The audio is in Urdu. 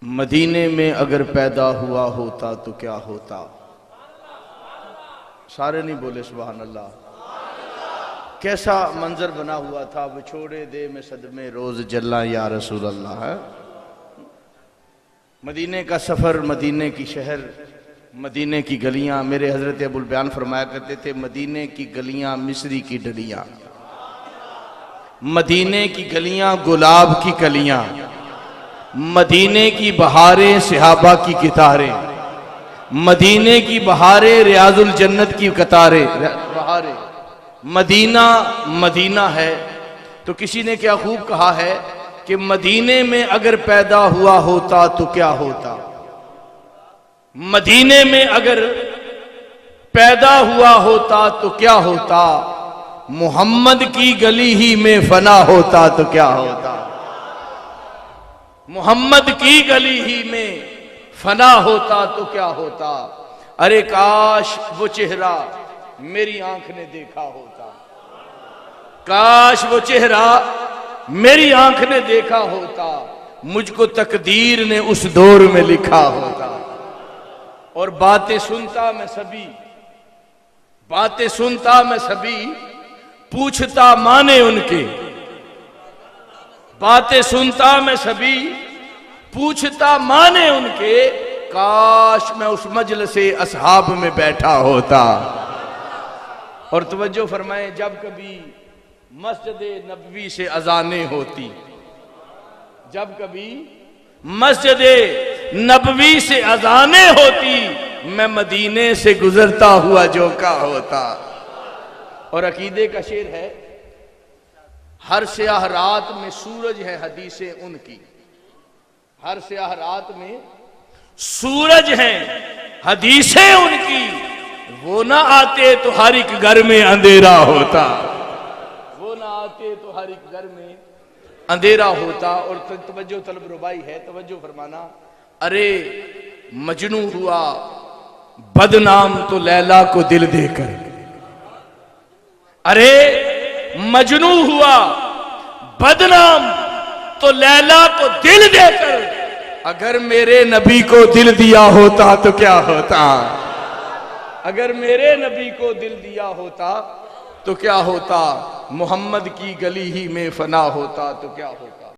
مدینے میں اگر پیدا ہوا ہوتا تو کیا ہوتا؟ سارے نہیں بولے سبحان اللہ۔ کیسا منظر بنا ہوا تھا، بچھوڑے دے میں صدمے روز جلا یا رسول اللہ ہے۔ مدینے کا سفر، مدینے کی شہر، مدینے کی گلیاں، میرے حضرت ابو البیان فرمایا کرتے تھے مدینے کی گلیاں مصری کی ڈلیاں، مدینے کی گلیاں گلاب کی کلیاں، مدینے کی بہاریں صحابہ کی کتاریں، مدینے کی بہاریں ریاض الجنت کی قطاریں، بہاریں۔ مدینہ مدینہ ہے تو کسی نے کیا خوب کہا ہے کہ مدینے میں اگر پیدا ہوا ہوتا تو کیا ہوتا؟ مدینے میں اگر پیدا ہوا ہوتا تو کیا ہوتا؟ محمد کی گلی ہی میں فنا ہوتا تو کیا ہوتا؟ محمد کی گلی ہی میں فنا ہوتا تو کیا ہوتا؟ ارے کاش وہ چہرہ میری آنکھ نے دیکھا ہوتا، کاش وہ چہرہ میری آنکھ نے دیکھا ہوتا، مجھ کو تقدیر نے اس دور میں لکھا ہوتا۔ اور باتیں سنتا میں سبھی، باتیں سنتا میں سبھی، پوچھتا مانے ان کے، باتیں سنتا میں سبھی، پوچھتا مانے ان کے، کاش میں اس مجلس اصحاب میں بیٹھا ہوتا۔ اور توجہ فرمائیں، جب کبھی مسجد نبوی سے اذانیں ہوتی، جب کبھی مسجد نبوی سے اذانیں ہوتی، میں مدینے سے گزرتا ہوا جو کا ہوتا۔ اور عقیدے کا شعر ہے، ہر سیاہ رات میں سورج ہے حدیثیں ان کی، ہر سیاہ رات میں سورج ہیں حدیثیں ان کی، وہ نہ آتے تو ہر ایک گھر میں اندھیرا ہوتا، وہ نہ آتے تو ہر ایک گھر میں اندھیرا ہوتا۔ اور توجہ طلب ربائی ہے، توجہ فرمانا، ارے مجنوں ہوا بدنام تو لیلا کو دل دے کر، ارے مجنوں ہوا بدنام تو لیلا کو دل دے کر، اگر میرے نبی کو دل دیا ہوتا تو کیا ہوتا؟ اگر میرے نبی کو دل دیا ہوتا تو کیا ہوتا؟ محمد کی گلی ہی میں فنا ہوتا تو کیا ہوتا؟